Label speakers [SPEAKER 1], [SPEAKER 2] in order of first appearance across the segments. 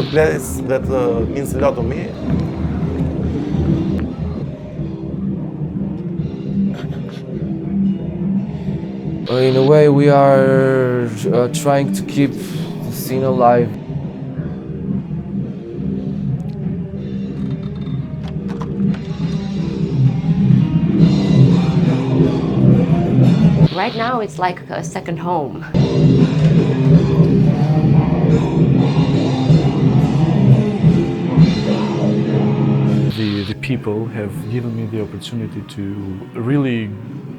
[SPEAKER 1] place that means a lot to me.
[SPEAKER 2] In a way, we are trying to keep the scene alive.
[SPEAKER 3] Right now, it's like a second home.
[SPEAKER 4] The people have given me the opportunity to really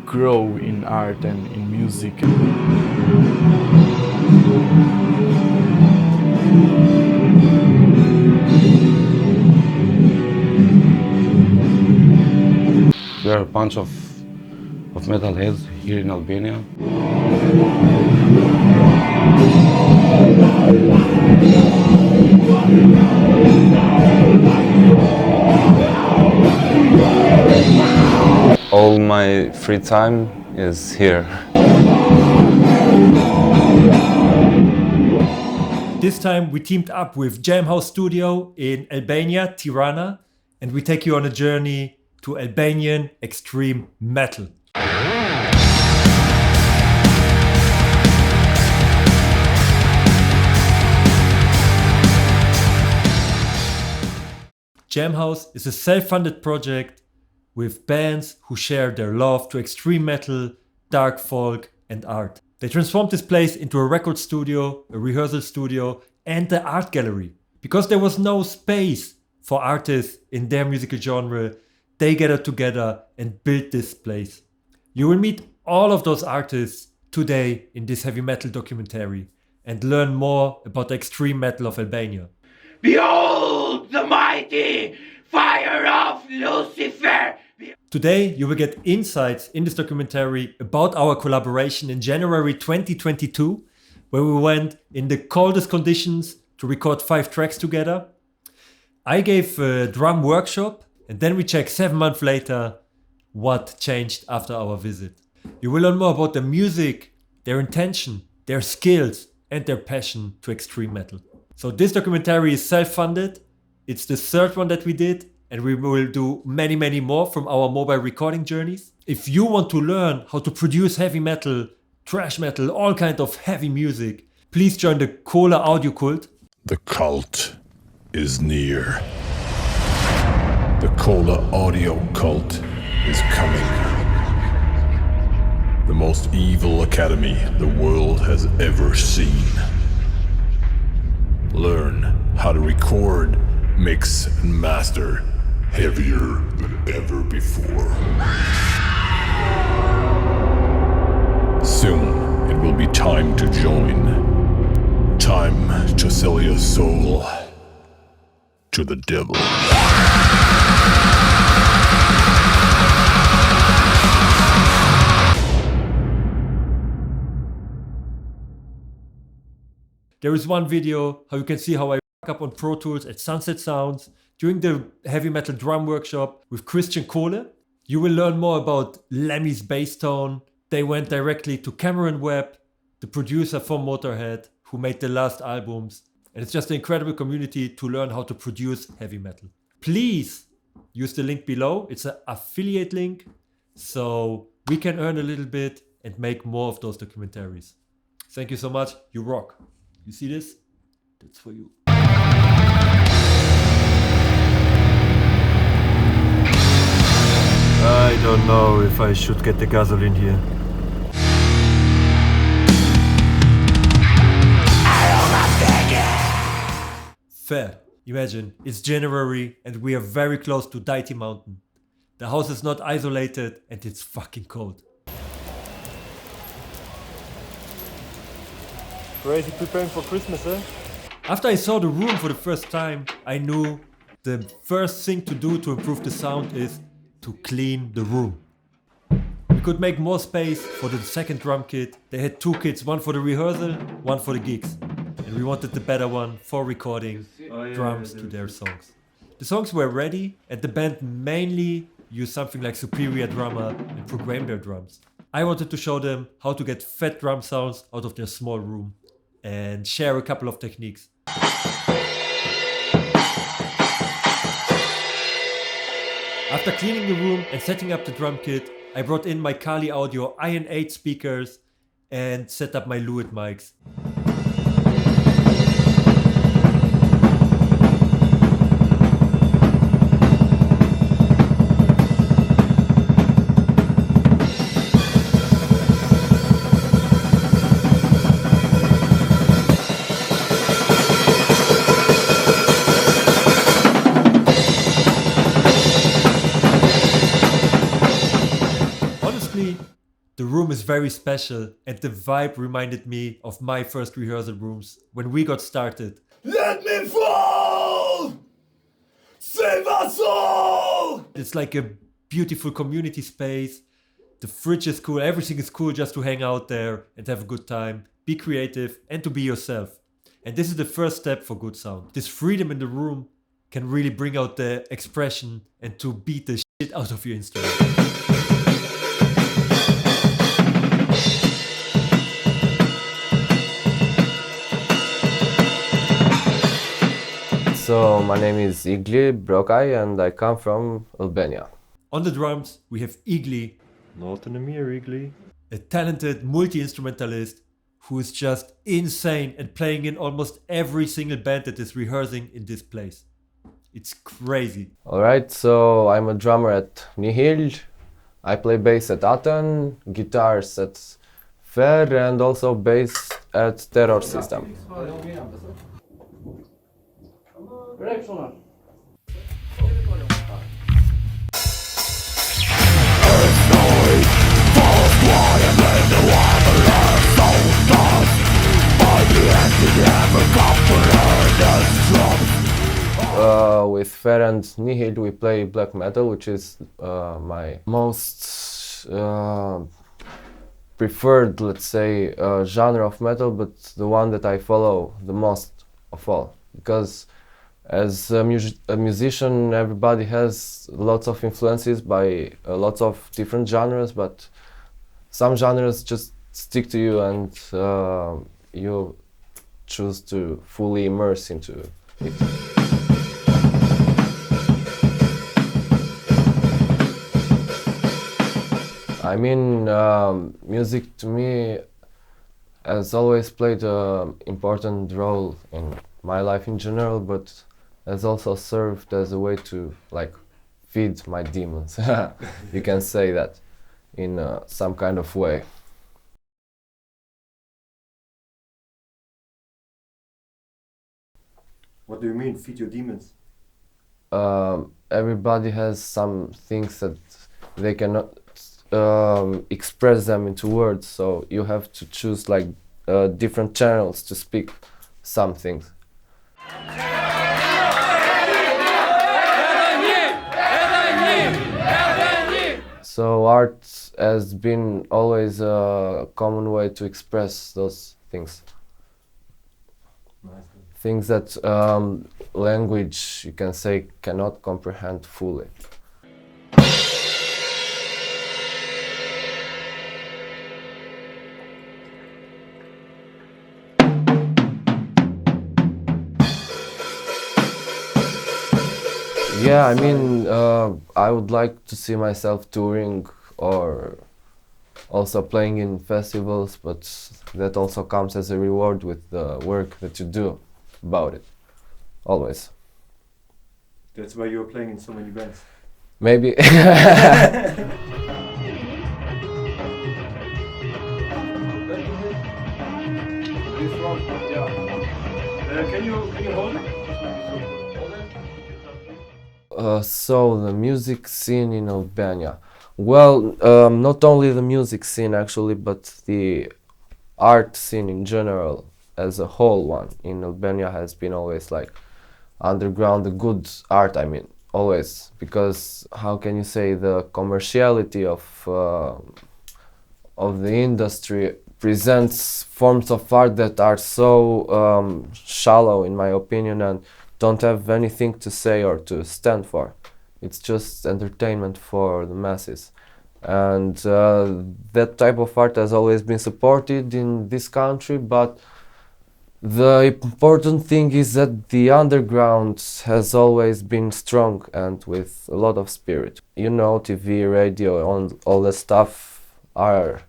[SPEAKER 4] grow in art and in music.
[SPEAKER 5] We are a bunch of metalheads here in Albania.
[SPEAKER 6] All my free time is here.
[SPEAKER 7] This time we teamed up with Jam House Studio in Albania, Tirana, and we take you on a journey to Albanian extreme metal. Jam House is a self-funded project with bands who share their love to extreme metal, dark folk and art. They transformed this place into a record studio, a rehearsal studio and an art gallery. Because there was no space for artists in their musical genre, they gathered together and built this place. You will meet all of those artists today in this heavy metal documentary and learn more about the extreme metal of Albania.
[SPEAKER 8] Behold the mighty fire of Lucifer!
[SPEAKER 7] Today you will get insights in this documentary about our collaboration in January 2022, where we went in the coldest conditions to record 5 tracks together. I gave a drum workshop and then we checked 7 months later what changed after our visit. You will learn more about the music, their intention, their skills and their passion to extreme metal. So this documentary is self-funded. It's the 3rd one that we did and we will do many more from our mobile recording journeys. If you want to learn how to produce heavy metal, thrash metal, all kinds of heavy music, please join the Cola Audio Cult.
[SPEAKER 9] The cult is near. The Cola Audio Cult is coming. The most evil academy the world has ever seen. Learn how to record, mix, and master heavier than ever before. Soon it will be time to join. Time to sell your soul to the devil.
[SPEAKER 7] There is one video how you can see how I fuck up on Pro Tools at Sunset Sounds during the heavy metal drum workshop with Christian Kohle. You will learn more about Lemmy's bass tone. They went directly to Cameron Webb, the producer from Motorhead, who made the last albums. And it's just an incredible community to learn how to produce heavy metal. Please use the link below. It's an affiliate link, so we can earn a little bit and make more of those documentaries. Thank you so much. You rock. You see this? That's for you. I don't know if I should get the gasoline here. Ferr. Imagine, it's January and we are very close to Daiti Mountain. The house is not isolated and it's fucking cold. Crazy preparing for Christmas, eh? After I saw the room for the first time, I knew the first thing to do to improve the sound is to clean the room. We could make more space for the second drum kit. They had 2 kits, one for the rehearsal, one for the gigs. And we wanted the better one for recording drums to their songs. The songs were ready and the band mainly used something like Superior Drummer and program their drums. I wanted to show them how to get fat drum sounds out of their small room and share a couple of techniques. After cleaning the room and setting up the drum kit, I brought in my Kali Audio Iron 8 speakers and set up my Lewitt mics. The room is very special and the vibe reminded me of my first rehearsal rooms when we got started.
[SPEAKER 8] Let me fall! Save us all!
[SPEAKER 7] It's like a beautiful community space. The fridge is cool, everything is cool just to hang out there and have a good time, be creative and to be yourself. And this is the first step for good sound. This freedom in the room can really bring out the expression and to beat the shit out of your instrument.
[SPEAKER 2] So my name is Igli Brokaj and I come from Albania.
[SPEAKER 7] On the drums we have Igli, Northern Emir Igli, a talented multi-instrumentalist who is just insane and playing in almost every single band that is rehearsing in this place. It's crazy.
[SPEAKER 2] Alright, so I'm a drummer at Nihil. I play bass at Aten, guitars at Ferr and also bass at Terror System. With Ferr and Nihil we play black metal, which is my most preferred, let's say, genre of metal, but the one that I follow the most of all. Because as a musician, everybody has lots of influences by lots of different genres, but some genres just stick to you and you choose to fully immerse into it. I mean, music to me has always played an important role in my life in general, but has also served as a way to like feed my demons. You can say that in some kind of way.
[SPEAKER 7] What do you mean, feed your demons?
[SPEAKER 2] Everybody has some things that they cannot express them into words, so you have to choose like different channels to speak some things. So art has been always a common way to express those things. Things that language, you can say, cannot comprehend fully. Yeah, I mean, I would like to see myself touring or also playing in festivals, but that also comes as a reward with the work that you do about it, always.
[SPEAKER 7] That's why you're playing in so many bands.
[SPEAKER 2] Maybe.
[SPEAKER 7] Can you hold it?
[SPEAKER 2] So the music scene in Albania. Well, not only the music scene actually, but the art scene in general as a whole one in Albania has been always like underground, the good art, I mean, always, because how can you say, the commerciality of the industry presents forms of art that are so shallow in my opinion and don't have anything to say or to stand for. It's just entertainment for the masses. And that type of art has always been supported in this country, but The important thing is that the underground has always been strong and with a lot of spirit. You know, TV, radio, all that stuff are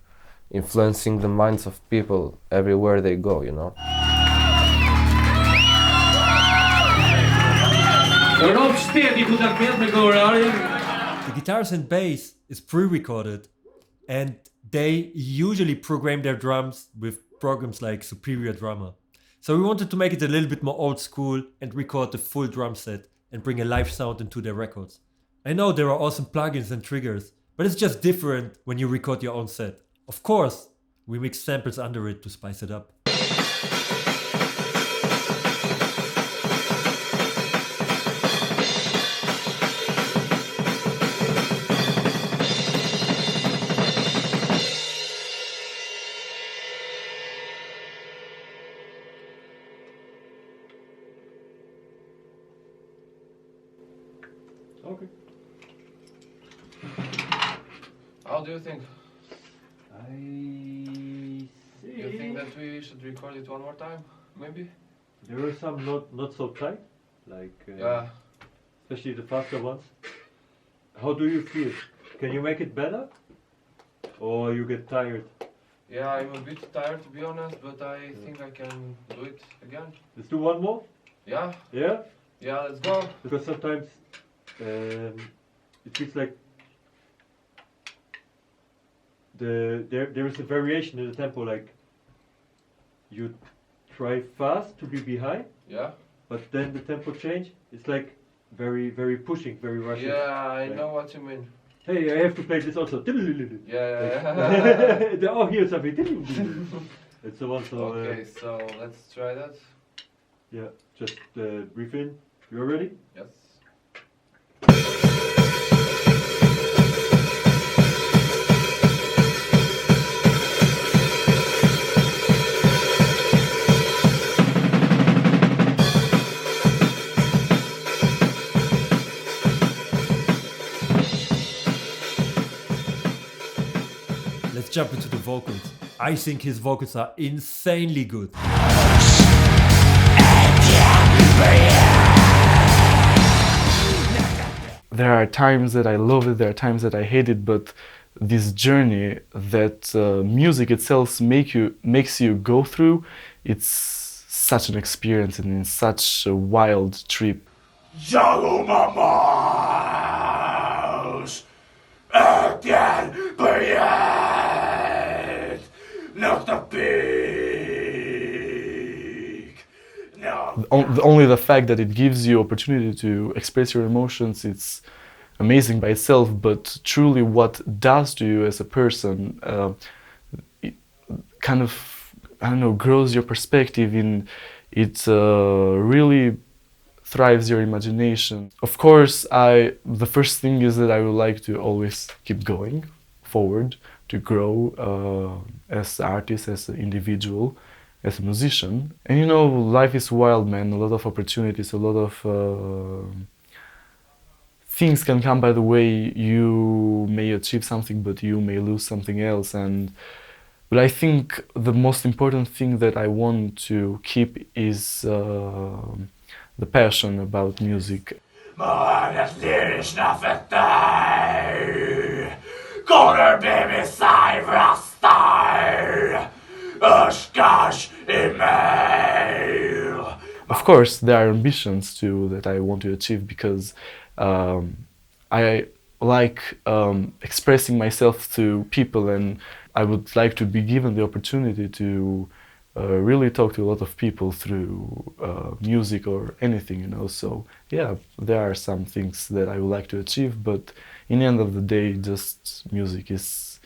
[SPEAKER 2] influencing the minds of people everywhere they go, you know.
[SPEAKER 7] The guitars and bass is pre-recorded, and they usually program their drums with programs like Superior Drummer. So we wanted to make it a little bit more old school and record the full drum set and bring a live sound into their records. I know there are awesome plugins and triggers, but it's just different when you record your own set. Of course, we mix samples under it to spice it up. Okay.
[SPEAKER 2] How do you think?
[SPEAKER 7] You
[SPEAKER 2] think that we should record it one more time, maybe?
[SPEAKER 7] There are some not so tight, like especially the faster ones. How do you feel? Can you make it better, or you get tired?
[SPEAKER 2] Yeah, I'm a bit tired to be honest, but I think I can do it again.
[SPEAKER 7] Let's do one more.
[SPEAKER 2] Yeah,
[SPEAKER 7] Yeah,
[SPEAKER 2] let's go.
[SPEAKER 7] because sometimes it feels like there is a variation in the tempo. Like you try fast to be behind,
[SPEAKER 2] Yeah.
[SPEAKER 7] but then the tempo change. It's like very pushing, very rushing.
[SPEAKER 2] Yeah, I
[SPEAKER 7] Like,
[SPEAKER 2] know what you mean.
[SPEAKER 7] Hey, I have to play this also.
[SPEAKER 2] Yeah.
[SPEAKER 7] Oh, here's something. And so on. So
[SPEAKER 2] Okay, so let's try that.
[SPEAKER 7] yeah, just breathe in. You ready?
[SPEAKER 2] Yes.
[SPEAKER 7] Let's jump into the vocals. I think his vocals are insanely good.
[SPEAKER 4] There are times that I love it, there are times that I hate it, but this journey that music itself makes you go through, it's such an experience and it's such a wild trip.
[SPEAKER 8] Jalumamos! Etienne Brilliant! Not the big! No.
[SPEAKER 4] Only the fact that it gives you opportunity to express your emotions, it's amazing by itself, but truly what it does to you as a person, it kind of, I don't know, grows your perspective, it really thrives your imagination. Of course, the first thing is that I would like to always keep going forward, to grow as an artist, as an individual, as a musician. And you know, life is wild, man. A lot of opportunities, a lot of things can come by the way. You may achieve something, but you may lose something else. But I think the most important thing that I want to keep is the passion about music. Of course, there are ambitions too that I want to achieve, because I like expressing myself to people, and I would like to be given the opportunity to really talk to a lot of people through music or anything, you know. So yeah, there are some things that I would like to achieve, but in the end of the day, just music is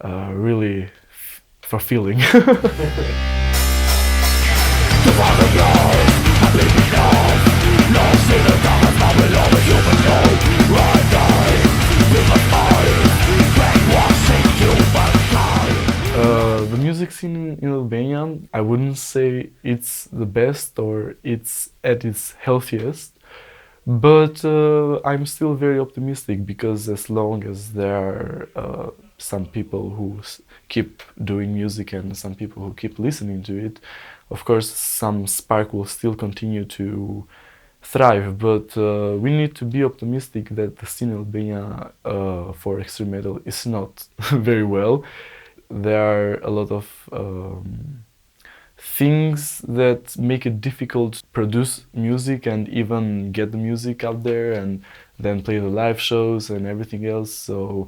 [SPEAKER 4] really fulfilling. The music scene in Albania, I wouldn't say it's the best or it's at its healthiest, but I'm still very optimistic, because as long as there are some people who keep doing music and some people who keep listening to it, of course, some spark will still continue to thrive, but we need to be optimistic that the scene in Albania for extreme metal is not very well. There are a lot of things that make it difficult to produce music and even get the music out there and then play the live shows and everything else. So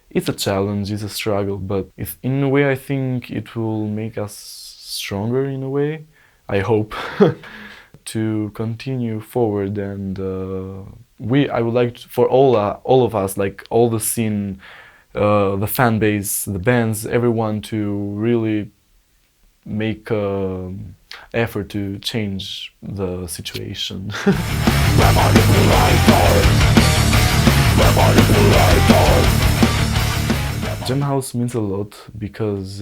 [SPEAKER 4] it's a challenge, it's a struggle, but in a way I think it will make us stronger in a way, I hope, to continue forward. And I would like for all of us, like all the scene, the fan base, the bands, everyone to really make effort to change the situation. Jam House means a lot because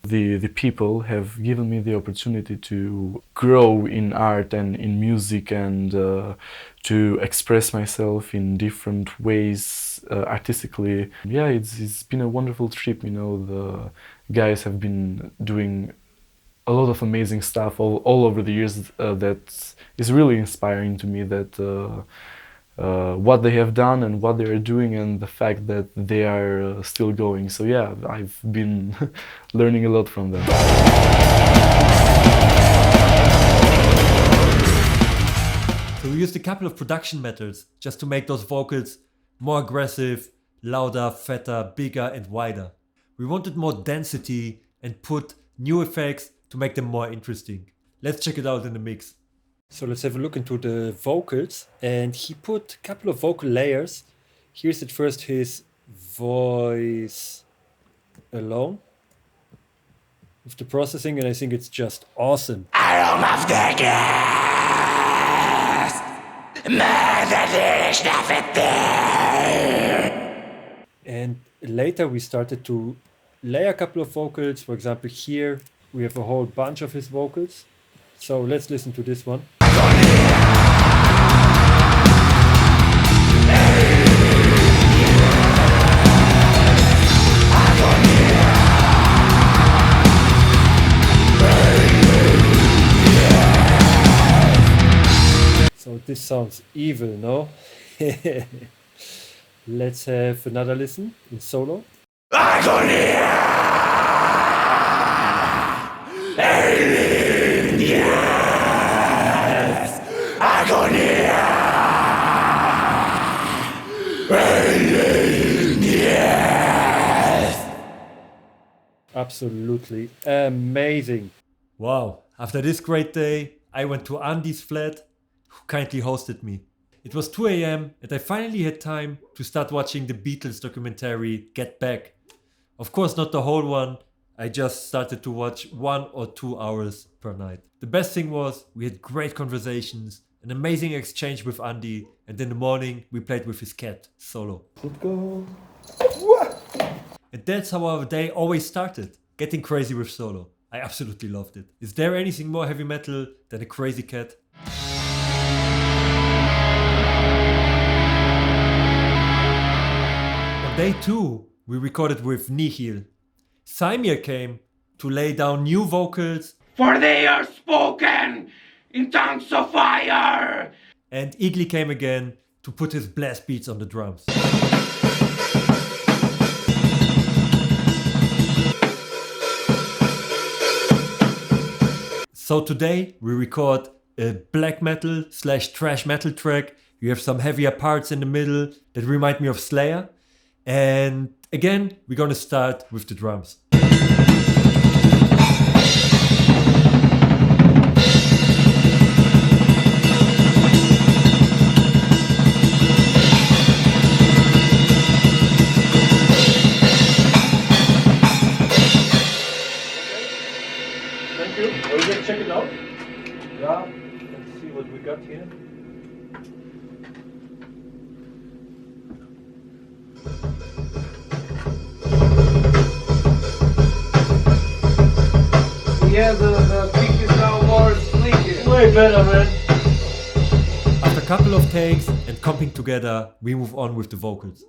[SPEAKER 4] the people have given me the opportunity to grow in art and in music and to express myself in different ways artistically. Yeah, it's been a wonderful trip, you know. The guys have been doing a lot of amazing stuff all over the years that is really inspiring to me, that what they have done and what they are doing and the fact that they are still going. So yeah, I've been learning a lot from them.
[SPEAKER 7] So we used a couple of production methods just to make those vocals more aggressive, louder, fatter, bigger and wider. We wanted more density and put new effects to make them more interesting. Let's check it out in the mix. So let's have a look into the vocals, and he put a couple of vocal layers. Here's at first his voice alone with the processing, and I think it's just awesome. And later we started to layer a couple of vocals. For example, here we have a whole bunch of his vocals. So let's listen to this one. So this sounds evil, no? Let's have another listen in solo. Absolutely amazing. Wow, after this great day, I went to Andy's flat, who kindly hosted me. It was 2 a.m. and I finally had time to start watching the Beatles documentary Get Back. Of course, not the whole one. I just started to watch 1 or 2 hours per night. The best thing was we had great conversations, an amazing exchange with Andy, and in the morning we played with his cat, Solo. Let's go. And that's how our day always started, getting crazy with Solo. I absolutely loved it. Is there anything more heavy metal than a crazy cat? On day 2, we recorded with Nihil. Saimir came to lay down new vocals.
[SPEAKER 8] For they are spoken in tongues of fire.
[SPEAKER 7] And Igli came again to put his blast beats on the drums. So today we record a black metal / thrash metal track. You have some heavier parts in the middle that remind me of Slayer. And again, we're gonna start with the drums. Thank you. Are we gonna check it out? Yeah, let's see what we got here.
[SPEAKER 10] Yeah, the peak is now more sleek.
[SPEAKER 7] Way better, man. After a couple of takes and comping together, we move on with the vocals.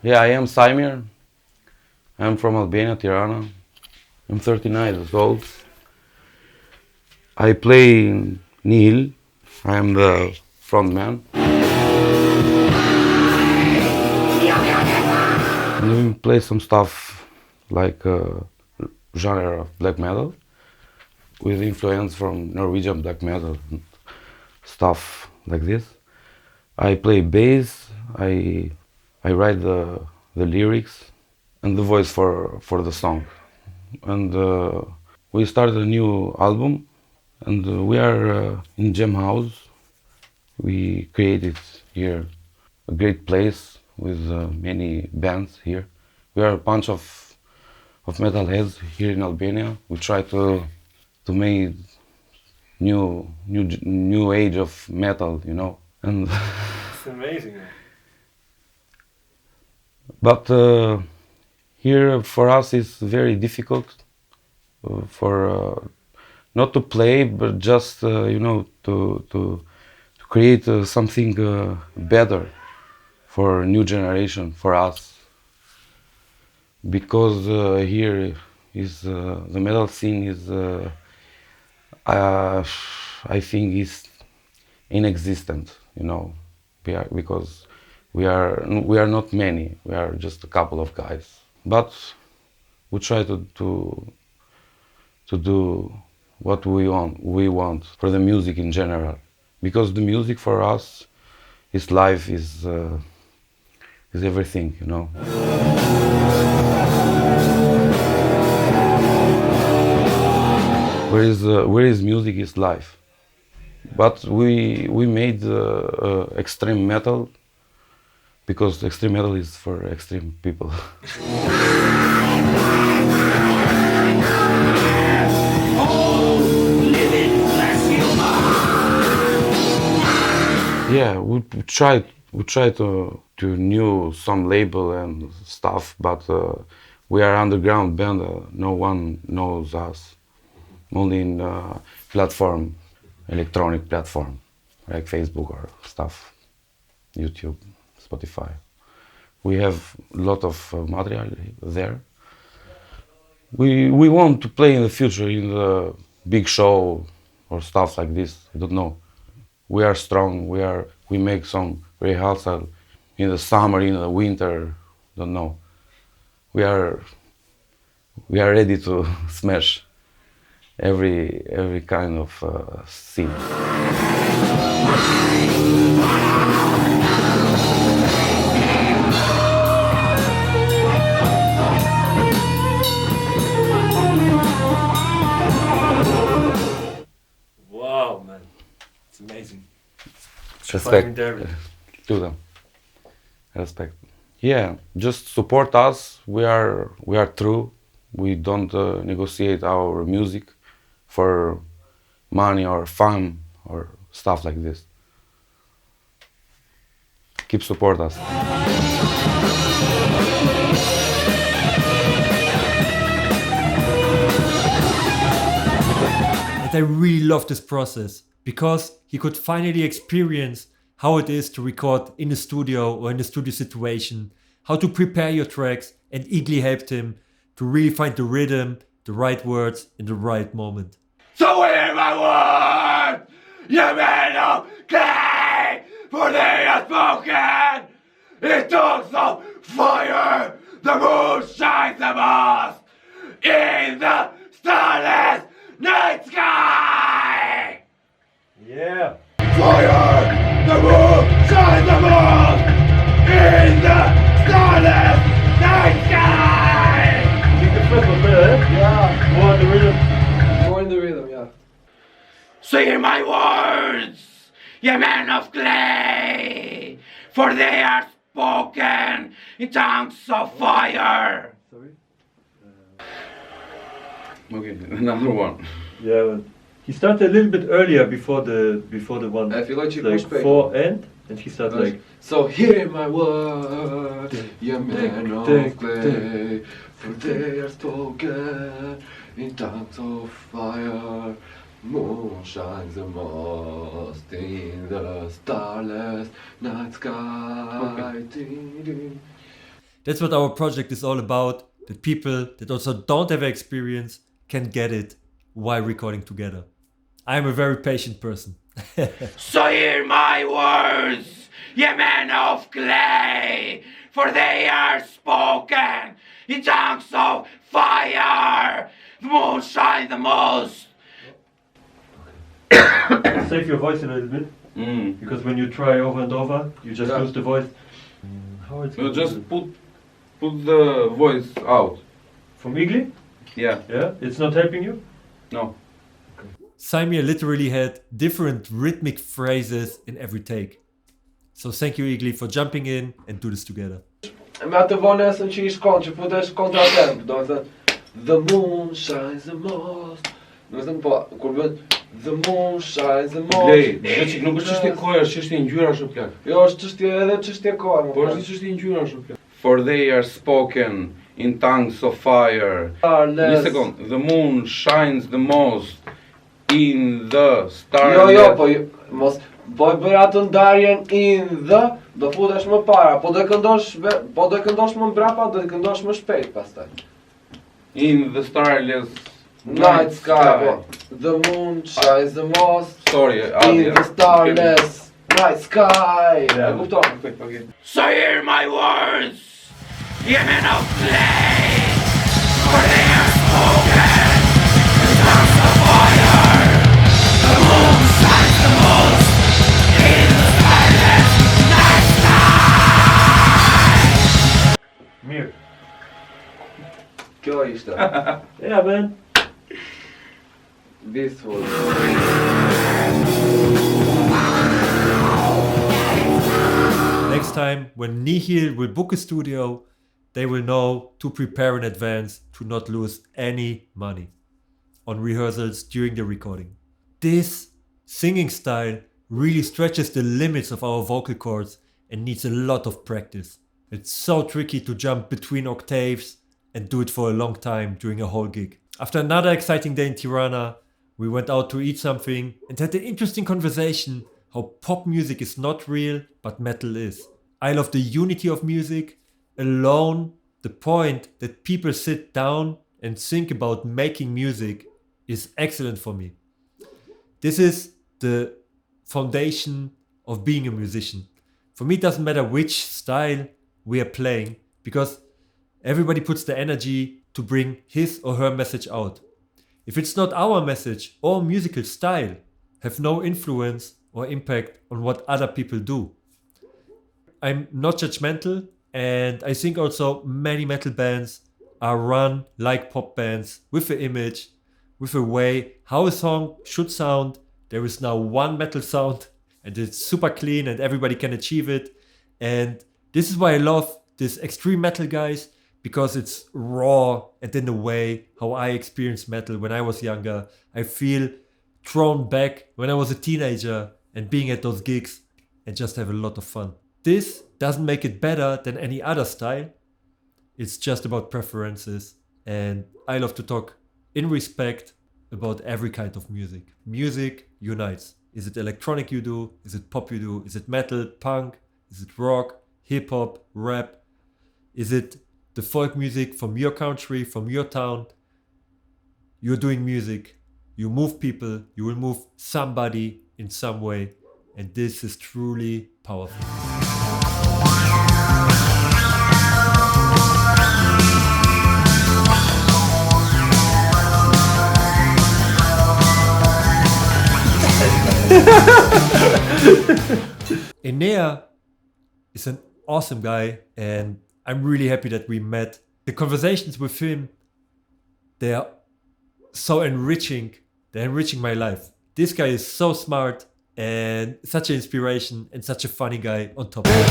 [SPEAKER 5] Yeah, I am Saimir. I'm from Albania, Tirana. I'm 39 years old. I play in Nihil. I am the frontman. And we play some stuff like genre of black metal with influence from Norwegian black metal and stuff like this. I play bass. I write the lyrics and the voice for the song. And we started a new album, and we are in Jam House. We created here a great place with many bands here. We are a bunch of metalheads here in Albania. We try to make new age of metal, you know. And
[SPEAKER 7] It's amazing.
[SPEAKER 5] but here for us it's very difficult for not to play, but just you know, to create something better for a new generation, for us, because here is the metal scene is I think is inexistent, you know, because we are not many. We are just a couple of guys, but we try to do what we want for the music in general, because the music for us is life, is everything, you know. Where is music is life. But we made extreme metal because extreme metal is for extreme people. Yeah, we try to new some label and stuff, but we are underground band. No one knows us. Only in platform, electronic platform, like Facebook or stuff, YouTube, Spotify. We have a lot of material there. We want to play in the future in the big show or stuff like this. I don't know. We are strong. We make some rehearsal in the summer, in the winter. Don't know. We are ready to smash every kind of scene.
[SPEAKER 7] Wow, man, it's amazing.
[SPEAKER 5] Respect
[SPEAKER 7] Daring.
[SPEAKER 5] to them. Respect. Yeah, just support us. We are true. We don't negotiate our music for money or fame or stuff like this. Keep support us.
[SPEAKER 7] And I really love this process because he could finally experience how it is to record in a studio or in a studio situation, how to prepare your tracks, and Igli helped him to really find the rhythm, the right words in the right moment.
[SPEAKER 8] So hear my word, you men of clay, for they have spoken. It talks of fire, the moon shines the most in the starless night sky.
[SPEAKER 7] Yeah.
[SPEAKER 8] Fire, the moon shines the most in the starless night sky.
[SPEAKER 7] Yeah. More the rhythm.
[SPEAKER 2] More in the rhythm, yeah.
[SPEAKER 8] So hear my words, ye men of clay, for they are spoken in tongues of fire.
[SPEAKER 5] Okay, another one.
[SPEAKER 7] Yeah, but he started a little bit earlier before the one.
[SPEAKER 2] I feel like
[SPEAKER 7] like 4 and he started like.
[SPEAKER 2] So hear my word, ye men of clay, for they are spoken in tongues of fire. Moon shines the most in the starless night sky.
[SPEAKER 7] That's what our project is all about. that people that also don't have experience can get it while recording together. I'm a very patient person.
[SPEAKER 8] So hear my words, ye men of clay, for they are spoken in tongues of fire. The moon shines the most.
[SPEAKER 7] Save your voice a little bit, because when you try over and over, you just lose the voice. How it's
[SPEAKER 5] You just put the voice out.
[SPEAKER 7] from Igli?
[SPEAKER 5] Yeah.
[SPEAKER 7] Yeah, it's not helping you?
[SPEAKER 5] No.
[SPEAKER 7] Saimir literally had different rhythmic phrases in every take. So thank you Igli for jumping in and do this together.
[SPEAKER 10] Me atë vonesën që i shkon, që futesh kontratemp, do me thënë The moon shines the most. Do me thënë po, kur bën The moon shines the most.
[SPEAKER 5] Blej, veç nuk është çështje kohe, është çështje ngjyrash o plak.
[SPEAKER 10] Jo, është çështje edhe çështje kohe.
[SPEAKER 5] Po është çështje ngjyrash o plak. For they are spoken in tongues of fire. Një sekond, the moon shines the most in the starlight.
[SPEAKER 10] Jo, po mos po e bëj atë ndarjen in the, do futesh më para, po do e këndosh më mbrapa, do e këndosh më shpejt pastaj.
[SPEAKER 5] In the starless
[SPEAKER 10] Night sky, po. The moon shines the most.
[SPEAKER 5] Sorry,
[SPEAKER 10] in the starless night sky. E kupton?
[SPEAKER 8] So hear my words, ye men of clay, for they are spoken in tongues of fire. The moon shines the most in the starless night sky.
[SPEAKER 7] Mir.
[SPEAKER 10] Kjo ishte.
[SPEAKER 7] Yeah, man.
[SPEAKER 10] This was.
[SPEAKER 7] Next time, when Nihil will book a studio, they will know to prepare in advance to not lose any money on rehearsals during the recording. This singing style really stretches the limits of our vocal cords and needs a lot of practice. It's so tricky to jump between octaves and do it for a long time during a whole gig. After another exciting day in Tirana, we went out to eat something and had an interesting conversation how pop music is not real, but metal is. I love the unity of music. Alone, the point that people sit down and think about making music is excellent for me. This is the foundation of being a musician. For me, it doesn't matter which style we are playing, because everybody puts the energy to bring his or her message out. If it's not our message or musical style, have no influence or impact on what other people do. I'm not judgmental, and I think also many metal bands are run like pop bands, with an image, with a way how a song should sound. There is now one metal sound and it's super clean and everybody can achieve it. And this is why I love this extreme metal guys, because it's raw and in a way how I experienced metal when I was younger. I feel thrown back when I was a teenager and being at those gigs and just have a lot of fun. This doesn't make it better than any other style. It's just about preferences, and I love to talk in respect about every kind of music. Music unites. Is it electronic you do? Is it pop you do? Is it metal, punk? Is it rock, hip hop, rap? Is it the folk music from your country, from your town? You're doing music. You move people. You will move somebody in some way. And this is truly powerful. Enea is an awesome guy, and I'm really happy that we met. The conversations with him, they are so enriching. They're enriching my life. This guy is so smart and such an inspiration and such a funny guy on top of it.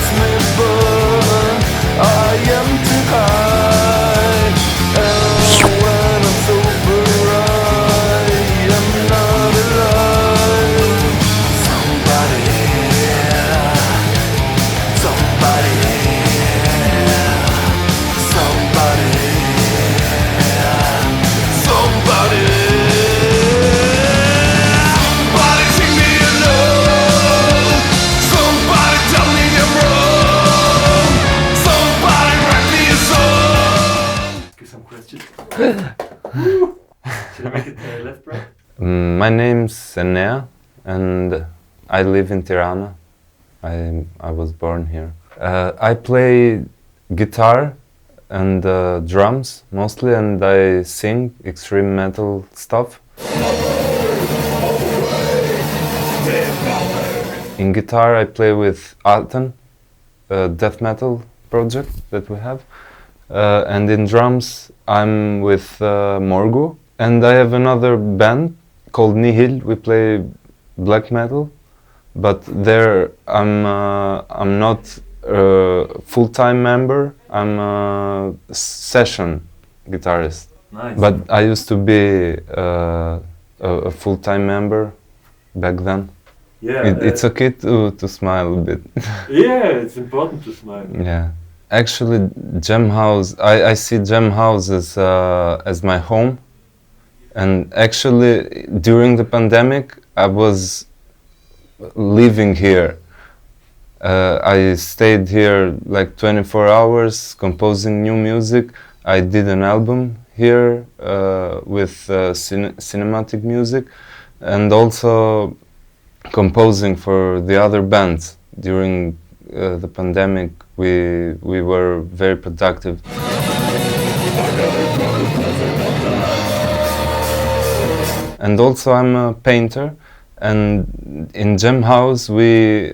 [SPEAKER 6] Enea, and I live in Tirana. I was born here. I play guitar and drums mostly, and I sing extreme metal stuff. In guitar I play with Aten, a death metal project that we have. And in drums I'm with Morgu. And I have another band called Nihil. We play black metal, but there I'm not a full-time member. I'm a session guitarist.
[SPEAKER 7] Nice.
[SPEAKER 6] But I used to be a full-time member back then.
[SPEAKER 7] Yeah,
[SPEAKER 6] It's okay to smile a bit.
[SPEAKER 7] yeah, it's important to smile.
[SPEAKER 6] Yeah. Actually, Jam House, I see Jam House as my home. And actually, during the pandemic, I was living here. I stayed here like 24 hours, composing new music. I did an album here with cinematic music, and also composing for the other bands. During the pandemic, we were very productive. And also I'm a painter, and in Jam House we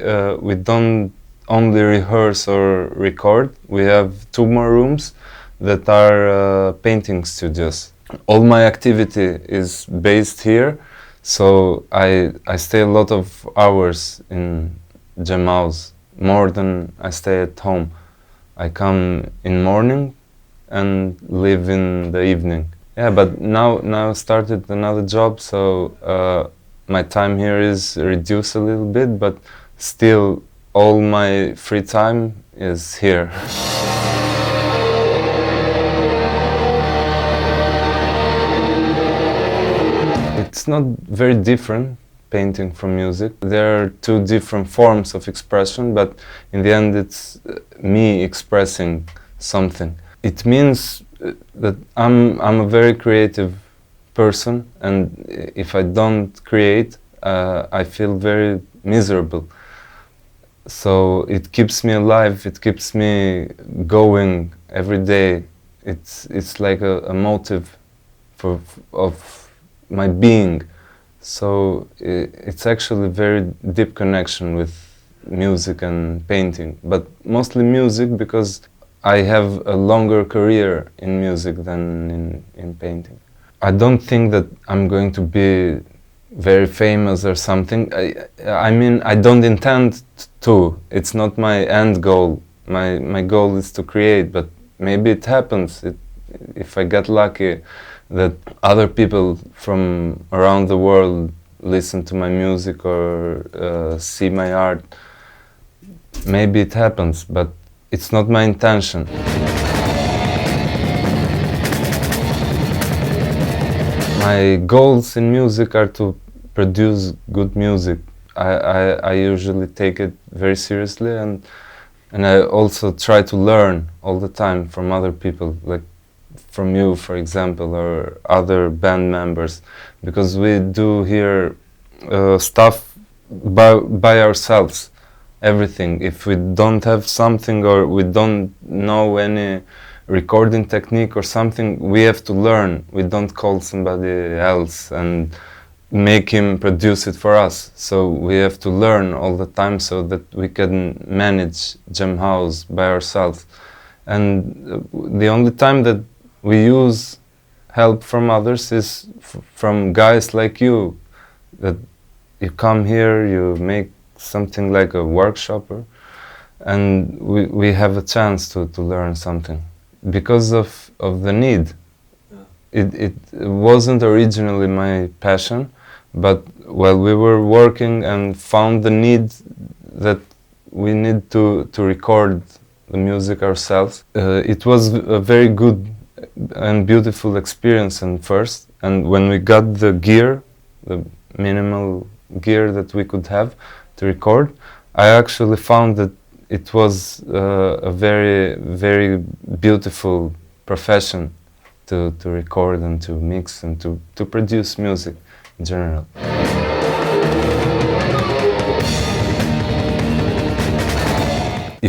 [SPEAKER 6] don't only rehearse or record. We have 2 more rooms that are painting studios. All my activity is based here, so I stay a lot of hours in Jam House, more than I stay at home. I come in morning and leave in the evening. Yeah, but now I started another job, so my time here is reduced a little bit, but still all my free time is here. It's not very different, painting from music. There are 2 different forms of expression, but in the end it's me expressing something. It means that I'm a very creative person, and if I don't create, I feel very miserable. So it keeps me alive, it keeps me going every day. It's like a motive of my being. So it's actually a very deep connection with music and painting, but mostly music because I have a longer career in music than in painting. I don't think that I'm going to be very famous or something. I mean, I don't intend to. It's not my end goal. My goal is to create, but maybe it happens if I get lucky that other people from around the world listen to my music or see my art. Maybe it happens, but it's not my intention. My goals in music are to produce good music. I usually take it very seriously, and I also try to learn all the time from other people, like from you, for example, or other band members, because we do here stuff by ourselves. Everything. If we don't have something or we don't know any recording technique or something, we have to learn. We don't call somebody else and make him produce it for us. So we have to learn all the time so that we can manage Jam House by ourselves. And the only time that we use help from others is from guys like you, that you come here, you make something like a workshop, and we have a chance to learn something because of the need. It wasn't originally my passion, but while we were working and found the need that we need to record the music ourselves, it was a very good and beautiful experience at first. And when we got the gear, the minimal gear that we could have to record, I actually found that it was a very, very beautiful profession to record and to mix and to produce music in general.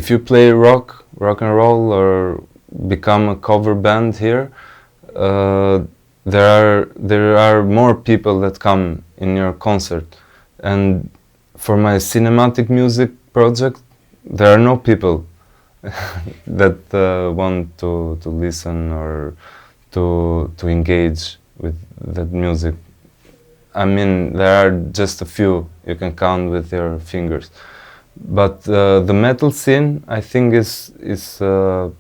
[SPEAKER 6] if you play rock and roll, or become a cover band here, there are more people that come in your concert. And for my cinematic music project, there are no people that want to listen or to engage with that music. I mean, there are just a few you can count with your fingers. But the metal scene, I think, is the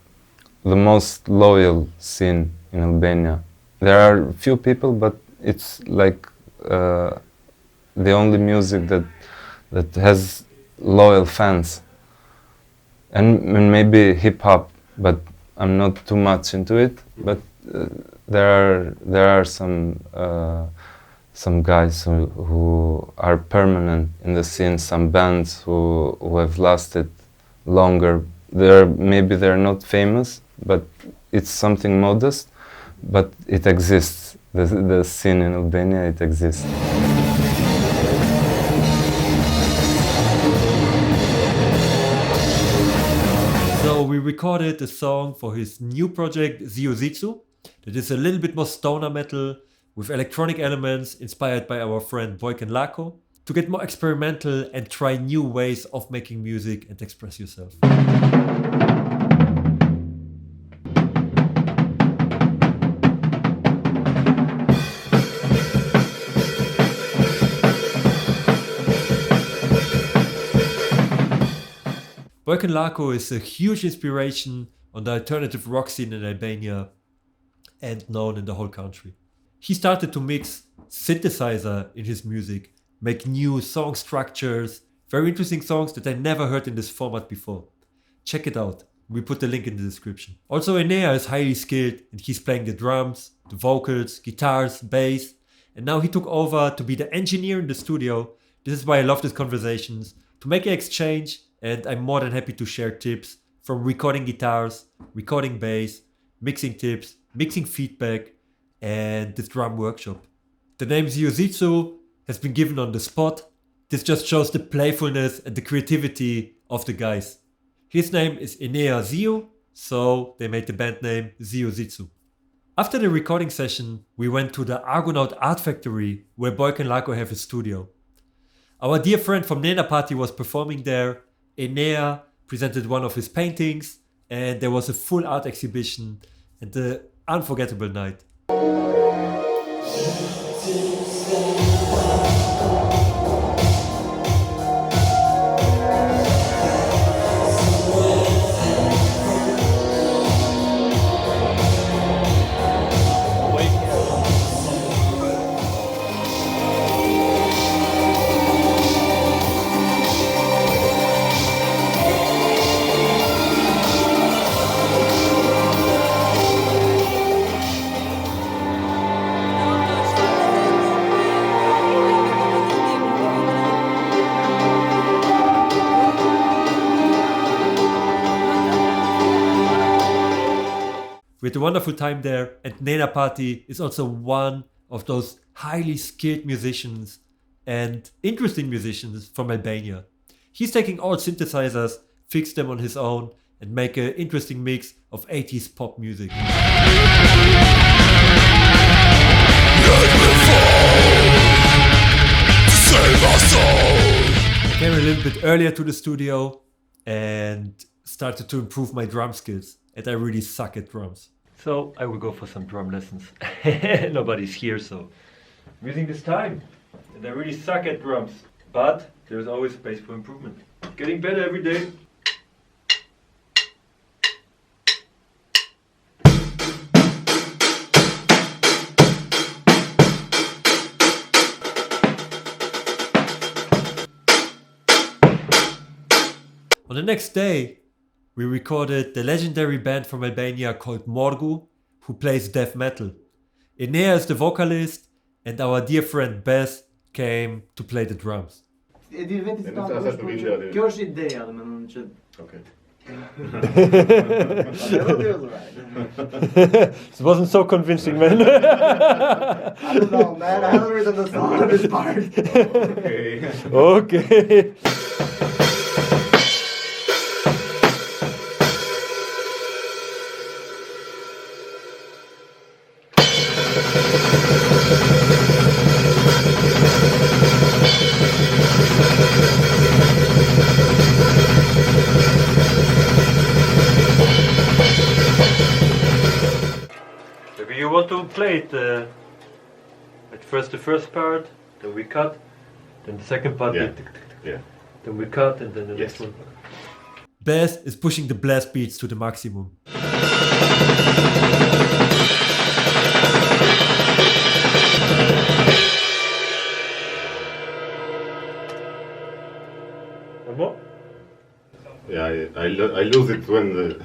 [SPEAKER 6] most loyal scene in Albania. There are few people, but it's like the only music that has loyal fans. And maybe hip hop, but I'm not too much into it. But there are some guys who are permanent in the scene. Some bands who have lasted longer. Maybe they're not famous, but it's something modest. But it exists. The scene in Albania, it exists.
[SPEAKER 7] So we recorded a song for his new project Enea Ziu, that is a little bit more stoner metal with electronic elements inspired by our friend Boyken Lako, to get more experimental and try new ways of making music and express yourself. Boyken Lako is a huge inspiration on the alternative rock scene in Albania and known in the whole country. He started to mix synthesizer in his music, make new song structures, very interesting songs that I never heard in this format before. Check it out. We put the link in the description. Also, Enea is highly skilled and he's playing the drums, the vocals, guitars, bass, and now he took over to be the engineer in the studio. This is why I love these conversations, to make an exchange, and I'm more than happy to share tips from recording guitars, recording bass, mixing tips, mixing feedback, and this drum workshop. The name Enea Ziu has been given on the spot. This just shows the playfulness and the creativity of the guys. His name is Enea Ziu, so they made the band name Enea Ziu. After the recording session, we went to the Argonaut Art Factory, where Boyken Lako have a studio. Our dear friend from Nena Party was performing there. Enea presented one of his paintings, and there was a full art exhibition and an unforgettable night. We had a wonderful time there, and Nena Party is also one of those highly skilled musicians and interesting musicians from Albania. He's taking all synthesizers, fix them on his own, and make an interesting mix of 80s pop music. I came a little bit earlier to the studio and started to improve my drum skills, and I really suck at drums. So I will go for some drum lessons. Nobody's here, so I'm using this time. And I really suck at drums, but there's always space for improvement. Getting better every day. On the next day, we recorded the legendary band from Albania called Morgu, who plays death metal. Enea is the vocalist, and our dear friend Bess came to play the drums.
[SPEAKER 11] Kjo është ideja, dhe më që...
[SPEAKER 7] Okay. It wasn't so convincing, man.
[SPEAKER 11] I don't know, man. I haven't written the song on this part.
[SPEAKER 7] Okay. to play it at first the first part, then we cut, then the second part,
[SPEAKER 12] Yeah.
[SPEAKER 7] then we cut, and then the next one. Baz is pushing the blast beats to the maximum. One more?
[SPEAKER 12] Yeah, I lose it when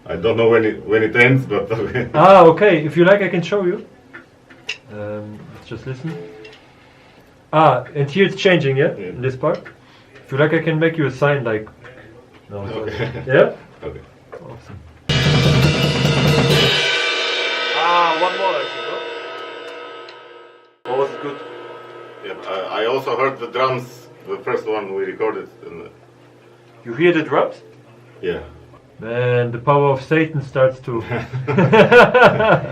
[SPEAKER 12] I don't know when it ends, but okay.
[SPEAKER 7] Ah, okay. If you like, I can show you. Let's just listen. Ah, and here it's changing, yeah? In this part. If you like, I can make you a sign like. No.
[SPEAKER 12] Okay.
[SPEAKER 7] Yeah.
[SPEAKER 12] Okay.
[SPEAKER 7] Awesome. Ah, one more, I think. Oh, was it good?
[SPEAKER 12] Yeah, I also heard the drums, the first one we recorded. And,
[SPEAKER 7] You hear the drums?
[SPEAKER 12] yeah.
[SPEAKER 7] Man, the power of Satan starts to.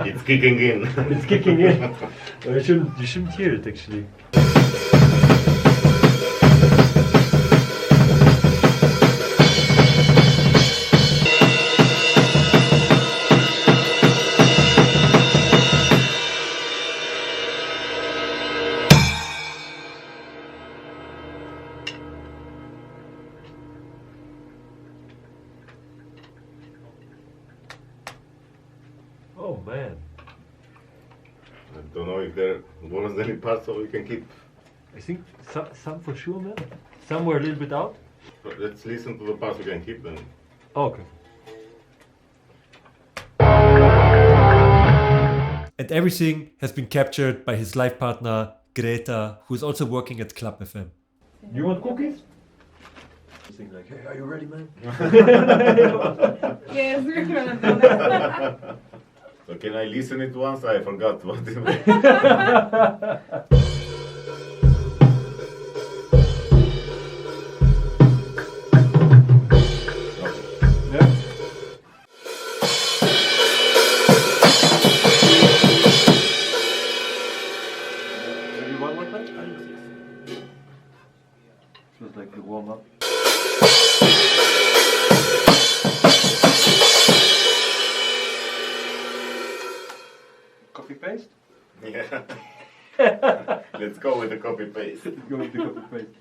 [SPEAKER 12] It's kicking in.
[SPEAKER 7] It's kicking in. You shouldn't hear it actually. Oh man.
[SPEAKER 12] I don't know if there was any part so we can keep.
[SPEAKER 7] I think some for sure, man. Some were a little bit out.
[SPEAKER 12] But let's listen to the parts we can keep then.
[SPEAKER 7] Okay. And everything has been captured by his life partner, Greta, who is also working at Club FM. You want cookies? Sing like, hey, are you ready, man?
[SPEAKER 13] Yes, we're gonna do that.
[SPEAKER 12] So can I listen it once? I forgot what it was.
[SPEAKER 7] Maybe one more time? Feels like the warm up. Copy paste?
[SPEAKER 12] Yeah. Let's go with the copy paste.
[SPEAKER 7] Let's go with the copy paste.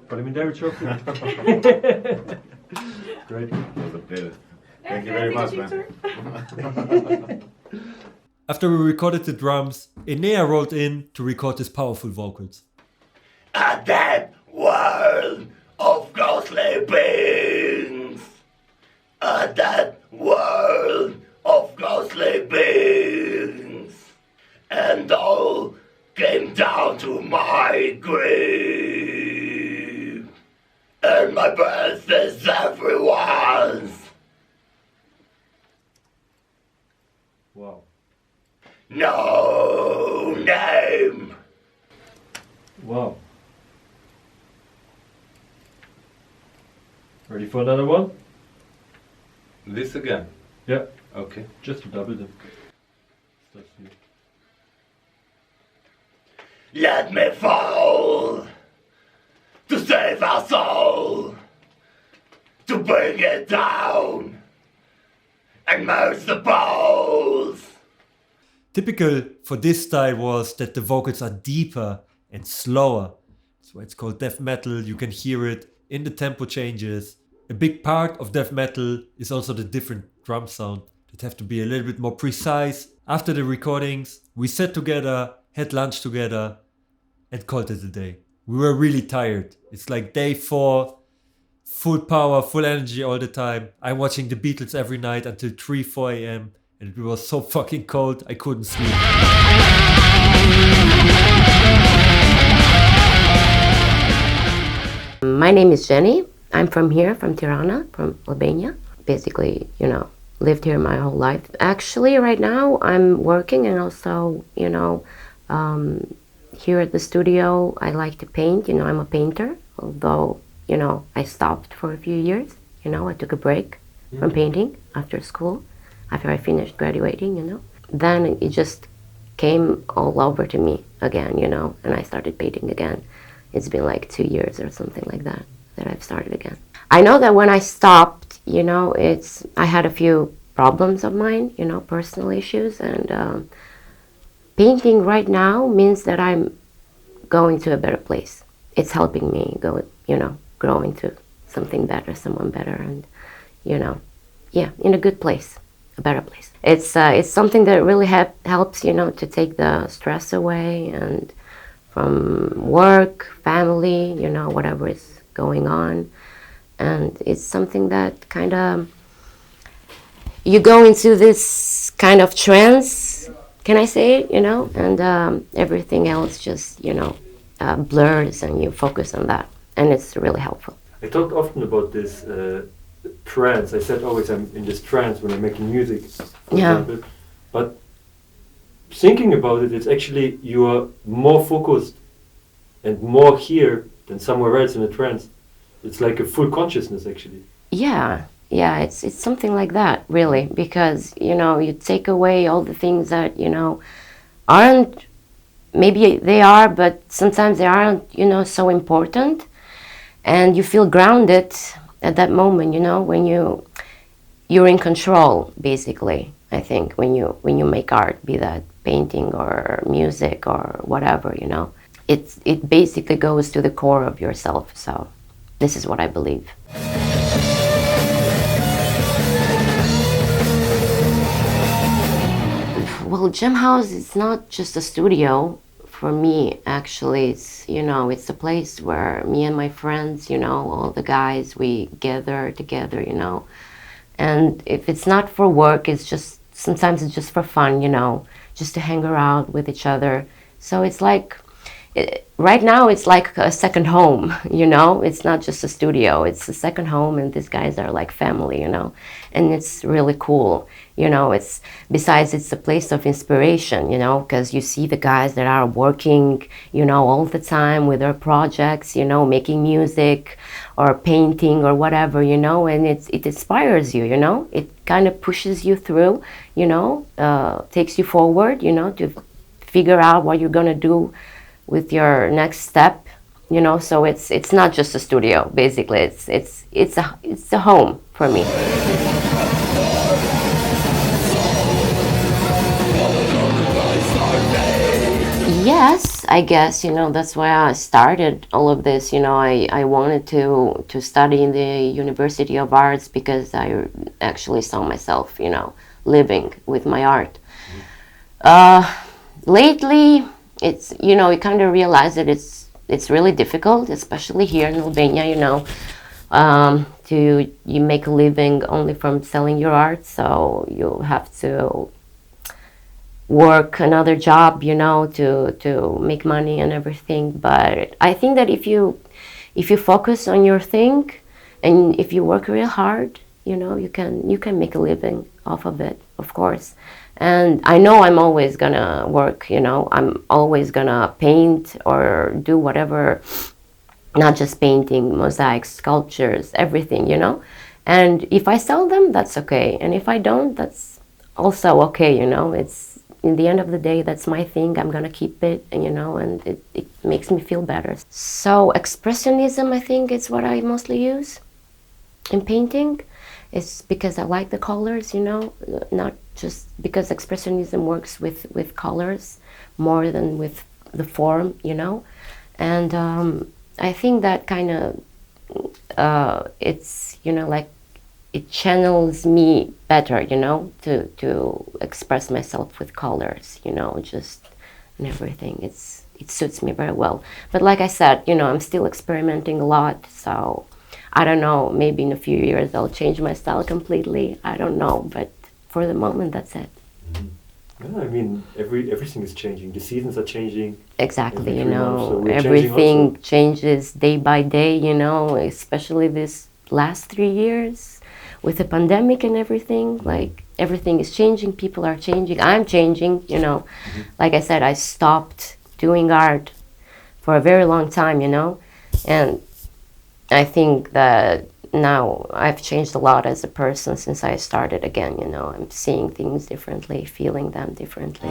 [SPEAKER 7] Parliamentary chocolate. Great.
[SPEAKER 12] It was a pleasure. Thank you very much, man.
[SPEAKER 7] After we recorded the drums, Enea rolled in to record his powerful vocals.
[SPEAKER 8] A dead world of ghostly beings. A dead world of ghostly beings. And all came down to my grave. And my breath is everyone's.
[SPEAKER 7] Wow.
[SPEAKER 8] No name.
[SPEAKER 7] Wow. Ready for another one?
[SPEAKER 6] This again?
[SPEAKER 7] Yeah.
[SPEAKER 6] Okay.
[SPEAKER 7] Just to double them. Starts here.
[SPEAKER 8] Let me fall to save our soul, to bring it down and merge the poles.
[SPEAKER 7] Typical for this style was that the vocals are deeper and slower. That's why it's called death metal. You can hear it in the tempo changes. A big part of death metal is also the different drum sound that have to be a little bit more precise. After the recordings, we sat together, had lunch together, and called it a day. We were really tired. It's like day 4, full power, full energy all the time. I'm watching the Beatles every night until 3, 4 a.m. and it was so fucking cold, I couldn't sleep.
[SPEAKER 3] My name is Jenny. I'm from here, from Tirana, from Albania. Basically, lived here my whole life. Actually, right now I'm working and also, here at the studio, I like to paint. I'm a painter, although, I stopped for a few years. I took a break from painting after school, after I finished graduating, Then it just came all over to me again, and I started painting again. It's been like 2 years or something like that I've started again. I know that when I stopped, you know, I had a few problems of mine, you know, personal issues, and painting right now means that I'm going to a better place. It's helping me go, you know, grow into something better, someone better, and, you know, yeah, in a good place, a better place. It's something that really helps, you know, to take the stress away and from work, family, you know, whatever is going on. And it's something that kind of, you go into this kind of trance, can I say it, you know, and everything else just, you know, blurs and you focus on that. And it's really helpful.
[SPEAKER 7] I talked often about this trance. I said always I'm in this trance when I'm making music, for example. But thinking about it, it's actually you are more focused and more here than somewhere else in a trance. It's like a full consciousness, actually.
[SPEAKER 3] Yeah, it's something like that, really, because, you know, you take away all the things that, you know, aren't, maybe they are, but sometimes they aren't, you know, so important. And you feel grounded at that moment, you know, when you're in control, basically, I think, when you make art, be that painting or music or whatever, you know. It basically goes to the core of yourself, so this is what I believe. Well, Gem House is not just a studio for me, actually. It's, you know, it's a place where me and my friends, you know, all the guys, we gather together, you know. And if it's not for work, it's just, sometimes it's just for fun, you know, just to hang around with each other. So it's like, right now it's like a second home, you know. It's not just a studio, it's a second home, and these guys are like family, you know. And it's really cool, you know. It's, besides, it's a place of inspiration, you know, because you see the guys that are working, you know, all the time with their projects, you know, making music or painting or whatever, you know, and it inspires you, you know. It kind of pushes you through, you know, takes you forward, you know, to figure out what you're gonna do with your next step, you know. So it's not just a studio, basically. It's a home for me. Yes, I guess, you know, that's why I started all of this. You know, I wanted to study in the University of Arts because I actually saw myself, you know, living with my art. Lately, it's, you know, you kind of realize that it's really difficult, especially here in Albania, you know, you make a living only from selling your art, so you have to work another job, you know, to make money and everything. But I think that if you focus on your thing and if you work real hard, you know, you can make a living off of it, of course. And I know I'm always gonna work, you know, I'm always gonna paint or do whatever, not just painting, mosaics, sculptures, everything, you know. And if I sell them, that's okay. And if I don't, that's also okay, you know. It's, in the end of the day, that's my thing. I'm gonna keep it, and, you know, and it makes me feel better. So expressionism, I think, is what I mostly use in painting. It's because I like the colors, you know, not just because expressionism works with colors more than with the form, you know. And I think that kind of, it's, you know, like, it channels me better, you know, to express myself with colors, you know, just, and everything. It suits me very well. But like I said, you know, I'm still experimenting a lot, so I don't know, maybe in a few years I'll change my style completely. I don't know, but for the moment, that's it.
[SPEAKER 7] Yeah, I mean, everything is changing. The seasons are changing.
[SPEAKER 3] Exactly, you know,
[SPEAKER 7] so
[SPEAKER 3] everything changes day by day, you know, especially this last 3 years with the pandemic and everything. Like, everything is changing, people are changing, I'm changing, you know. Like I said, I stopped doing art for a very long time, you know, and I think that now I've changed a lot as a person since I started again, you know. I'm seeing things differently, feeling them differently.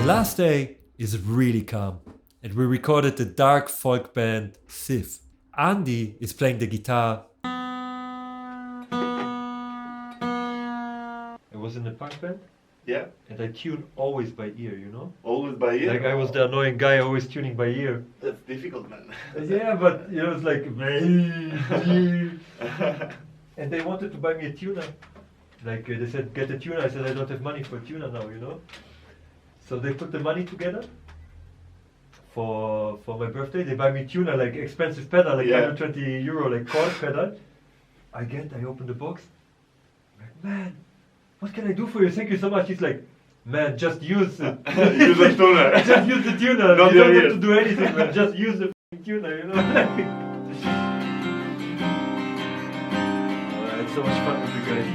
[SPEAKER 7] last day is really calm, and we recorded the dark folk band Sif. Andy is playing the guitar. I was in a punk band.
[SPEAKER 1] Yeah.
[SPEAKER 7] And I tune always by ear, you know?
[SPEAKER 1] Always by ear?
[SPEAKER 7] Like I was the annoying guy always tuning by ear.
[SPEAKER 1] That's difficult, man.
[SPEAKER 7] Yeah, but you know, it's like... And they wanted to buy me a tuner. Like they said, get a tuner. I said, I don't have money for a tuner now, you know? So they put the money together for my birthday. They buy me tuner, like expensive pedal, like €120, like chord pedal. I open the box. I'm like, man, what can I do for you? Thank you so much. He's like, man, just use it.
[SPEAKER 1] Use the tuner.
[SPEAKER 7] Just use the tuner.
[SPEAKER 1] Not
[SPEAKER 7] You don't
[SPEAKER 1] your
[SPEAKER 7] have
[SPEAKER 1] ears.
[SPEAKER 7] to do anything, man. Just use the tuner, you know? I had so much fun with the guys.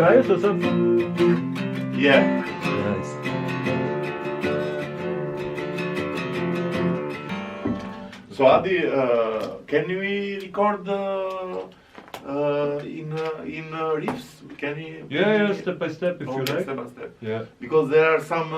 [SPEAKER 7] Guys or something?
[SPEAKER 1] Yeah.
[SPEAKER 7] Nice.
[SPEAKER 1] So Adi, can we record in riffs? Can we?
[SPEAKER 7] Yeah, step by step if you like.
[SPEAKER 1] Step by step.
[SPEAKER 7] Yeah.
[SPEAKER 1] Because there are some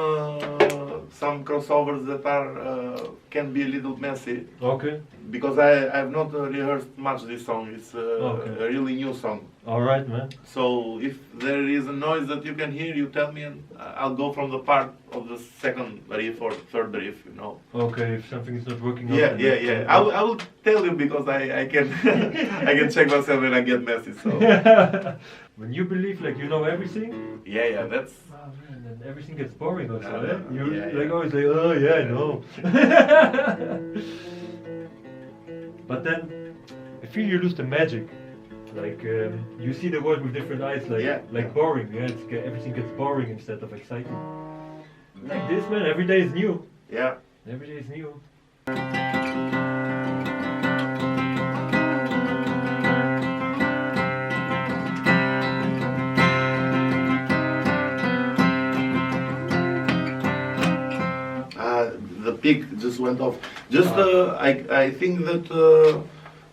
[SPEAKER 1] crossovers that are can be a little messy.
[SPEAKER 7] Okay.
[SPEAKER 1] Because I have not rehearsed much this song. It's a really new song.
[SPEAKER 7] All right, man.
[SPEAKER 1] So if there is a noise that you can hear, you tell me, and I'll go from the part of the second riff or third riff, you know.
[SPEAKER 7] Okay, if something is not working out.
[SPEAKER 1] Yeah. I will tell you because I can I can check myself when I get messy. So
[SPEAKER 7] when you believe like you know everything.
[SPEAKER 1] Yeah, that's.
[SPEAKER 7] Oh man, and everything gets boring also.
[SPEAKER 1] Yeah,
[SPEAKER 7] You
[SPEAKER 1] yeah,
[SPEAKER 7] like
[SPEAKER 1] yeah.
[SPEAKER 7] always like, oh yeah, I know. But then I feel you lose the magic. Like you see the world with different eyes. Like boring. Yeah, everything gets boring instead of exciting. Like this, man. Every day is new.
[SPEAKER 1] Yeah.
[SPEAKER 7] Every day is new.
[SPEAKER 1] The pig just went off. I think that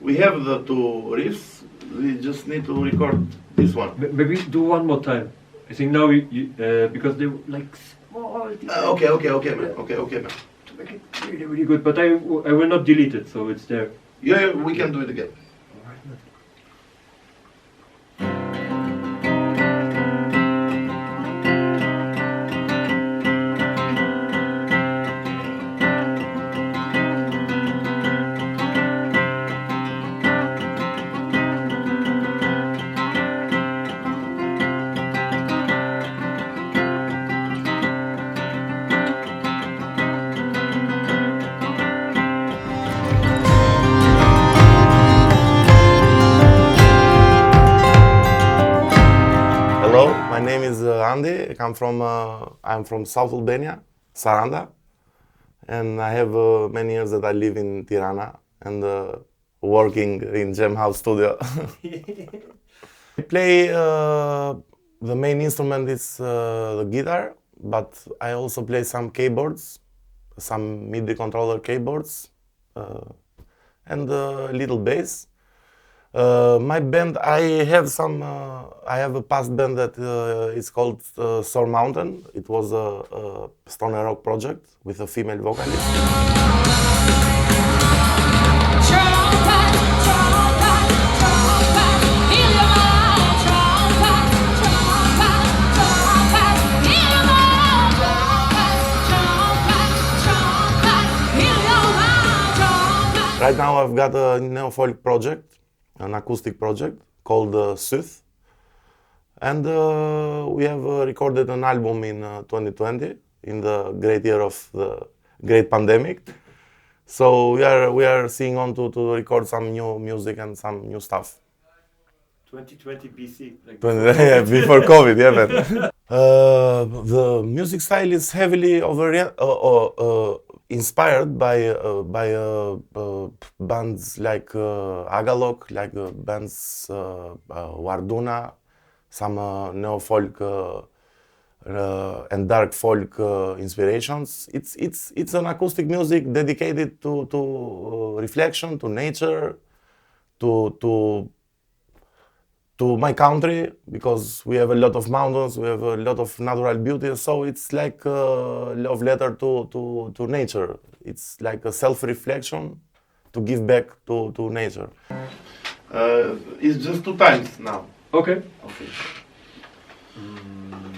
[SPEAKER 1] we have the two riffs. We just need to record this one.
[SPEAKER 7] Maybe do one more time. I think now because they were like small.
[SPEAKER 1] Okay, man. Okay, man.
[SPEAKER 7] To make it really, really good. But I will not delete it, so it's there.
[SPEAKER 1] Yeah, we can do it again. Hello, my name is Andy. I'm from South Albania, Saranda, and I have many years that I live in Tirana and working in Jam House Studio. I play the main instrument is the guitar, but I also play some keyboards, some MIDI controller keyboards, and a little bass. My band, I have a past band that is called Soul Mountain. It was a stoner rock project with a female vocalist. Right now I've got a neofolk project, an acoustic project called Sooth. And we have recorded an album in 2020, in the great year of the great pandemic. So we are seeing on to record some new music and some new stuff.
[SPEAKER 7] 2020 BC. Like
[SPEAKER 1] Yeah, before COVID, yeah, man. The music style is heavily inspired by bands like Agalok, like bands Warduna, some neo-folk and dark folk inspirations. It's an acoustic music dedicated to reflection, to nature, to my country, because we have a lot of mountains, we have a lot of natural beauty. So it's like a love letter to nature. It's like a self-reflection to give back to nature. It's just 2 times now.
[SPEAKER 7] Okay.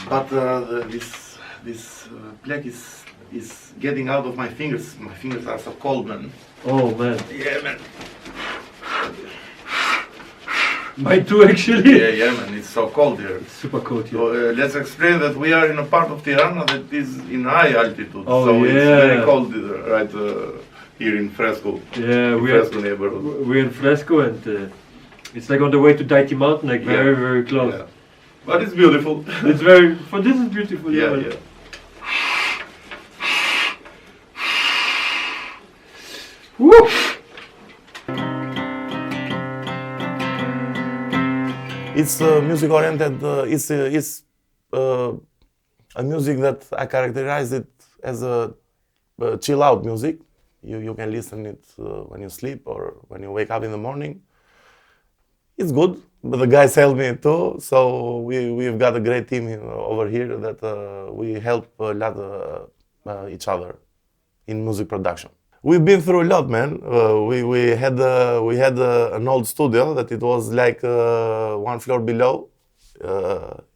[SPEAKER 1] But this plaque is getting out of my fingers. My fingers are so cold, man.
[SPEAKER 7] Oh man.
[SPEAKER 1] Yeah, man.
[SPEAKER 7] Mine too, actually.
[SPEAKER 1] Yeah, man. It's so cold here.
[SPEAKER 7] It's super cold here.
[SPEAKER 1] So, let's explain that we are in a part of Tirana that is in high altitude.
[SPEAKER 7] Oh,
[SPEAKER 1] so
[SPEAKER 7] yeah.
[SPEAKER 1] it's very cold right here in Fresco.
[SPEAKER 7] Yeah,
[SPEAKER 1] Fresco neighborhood.
[SPEAKER 7] we're in Fresco, and it's like on the way to Daiti Mountain, like very, very close.
[SPEAKER 1] Yeah. But it's beautiful.
[SPEAKER 7] It's very, for this is beautiful.
[SPEAKER 1] Yeah,
[SPEAKER 7] man.
[SPEAKER 1] yeah.
[SPEAKER 7] Woo!
[SPEAKER 1] It's music oriented. It's a music that I characterize it as a chill out music. You can listen it when you sleep or when you wake up in the morning. It's good, but the guys help me too. So we've got a great team over here that we help a lot each other in music production. We've been through a lot, man. We had an old studio that it was like 1 floor below.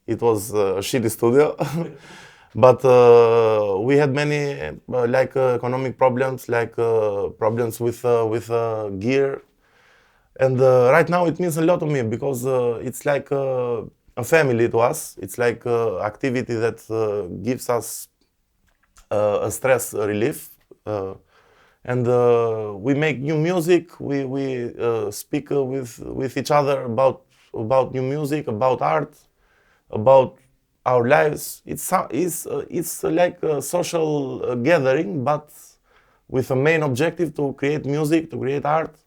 [SPEAKER 1] It was a shitty studio, but we had many economic problems, problems with gear. And right now it means a lot to me because it's like a family to us. It's like activity that gives us a stress relief. And we make new music. We speak with each other about new music, about art, about our lives. It's like a social gathering, but with a main objective to create music, to create art.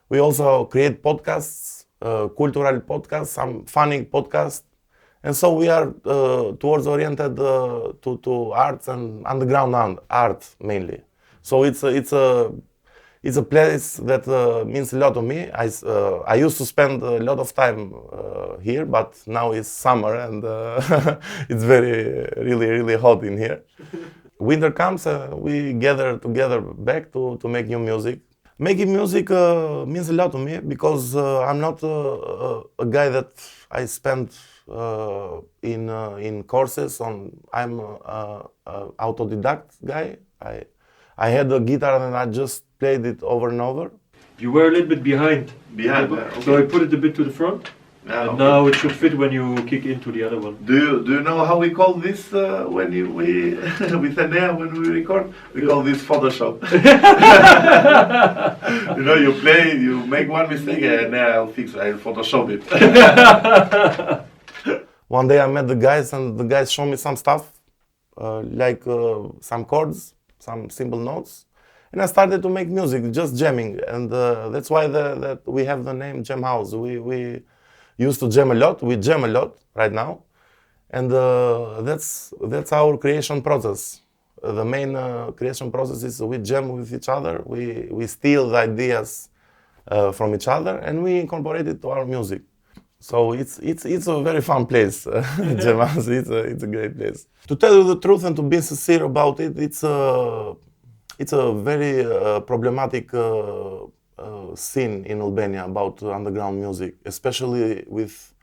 [SPEAKER 1] We also create podcasts, cultural podcasts, some funny podcasts. And so we are towards oriented to arts and underground art mainly. So it's a place that means a lot to me. I used to spend a lot of time here, but now it's summer and it's really hot in here. Winter comes, we gather together back to make new music. Making music means a lot to me because I'm not a guy that I spend in courses. I'm an autodidact guy. I had a guitar and I just played it over and over.
[SPEAKER 7] You were a little bit behind.
[SPEAKER 1] Okay.
[SPEAKER 7] So I put it a bit to the front.
[SPEAKER 1] Yeah,
[SPEAKER 7] and now it should fit when you kick into the other one.
[SPEAKER 1] Do you know how we call this when we with Enea when we record? We call this Photoshop. You know, you make one mistake and I'll fix it. I'll Photoshop it. One day I met the guys and the guys showed me some stuff, some chords, some simple notes, and I started to make music, just jamming, and that's why that we have the name Jam House. We used to jam a lot. We jam a lot right now, and that's our creation process. The main creation process is we jam with each other. We steal the ideas from each other and we incorporate it to our music. So it's a very fun place. Jam House. It's a great place. To tell you the truth and to be sincere about it, it's a very problematic scene in Albania about underground music, especially with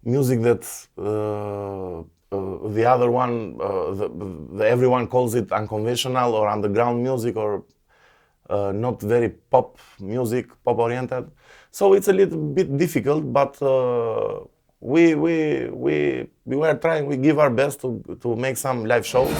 [SPEAKER 1] music that the other one, everyone calls it unconventional or underground music or not very pop music, pop oriented. So it's a little bit difficult, but we were trying. We give our best to make some live shows.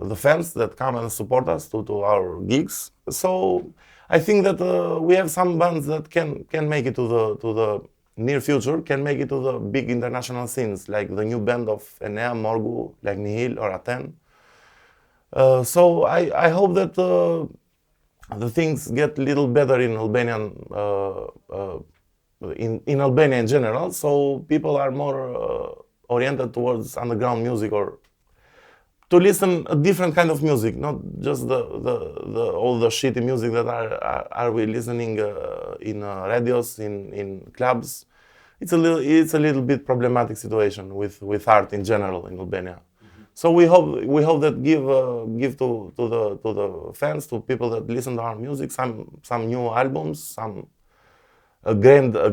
[SPEAKER 1] The fans that come and support us to our gigs. So I think that we have some bands that can make it to the near future, can make it to the big international scenes, like the new band of Enea, Morgu, like Nihil or Aten. So I hope that the things get a little better in Albanian, in Albania in general, so people are more oriented towards underground music, or to listen a different kind of music, not just the all the shitty music that are we listening in radios, in clubs. It's a little bit problematic situation with art in general in Albania. So we hope that give to the fans, to people that listen to our music, some new albums, some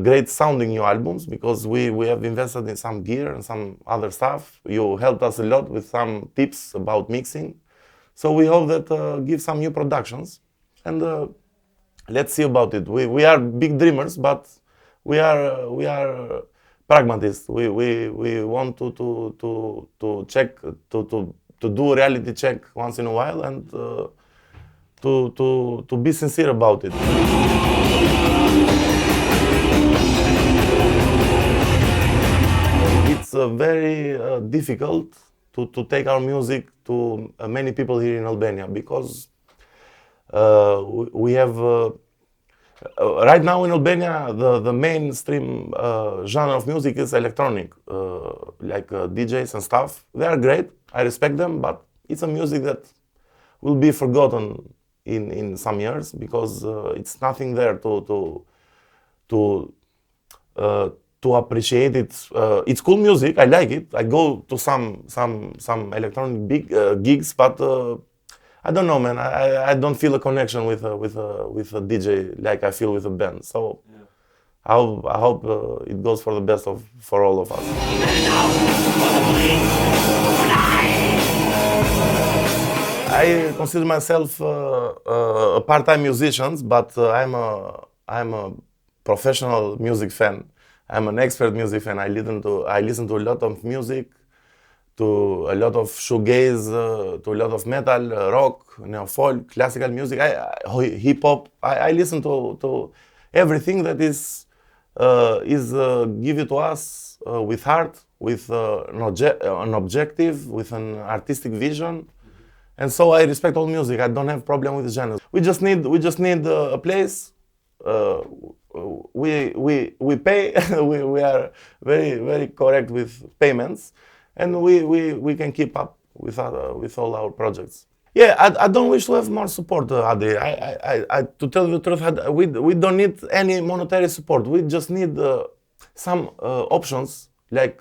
[SPEAKER 1] great sounding new albums, because we have invested in some gear and some other stuff. You helped us a lot with some tips about mixing. So we hope that give some new productions, and let's see about it. We are big dreamers, but we are pragmatists. We want to check, to do a reality check once in a while, and to be sincere about it. It's very difficult to take our music to many people here in Albania, because we have right now in Albania the mainstream genre of music is electronic, like DJs and stuff. They are great, I respect them, but it's a music that will be forgotten in some years, because it's nothing there to appreciate it. It's cool music, I like it. I go to some electronic big gigs, but I don't know, man. I don't feel a connection with a DJ like I feel with a band. So yeah. I hope it goes for the best for all of us. I consider myself a part-time musician, but I'm a professional music fan. I'm an expert music fan. I listen to a lot of music, to a lot of shoegaze, to a lot of metal, rock, neo-folk, classical music, hip-hop. I listen to everything that is given to us with heart, with an objective, with an artistic vision. And so I respect all music. I don't have problem with the genres. We just need a place. We pay. we are very correct with payments, and we can keep up with all our projects. Yeah, I don't wish to have more support, Adi. To tell you the truth, we don't need any monetary support. We just need some options, like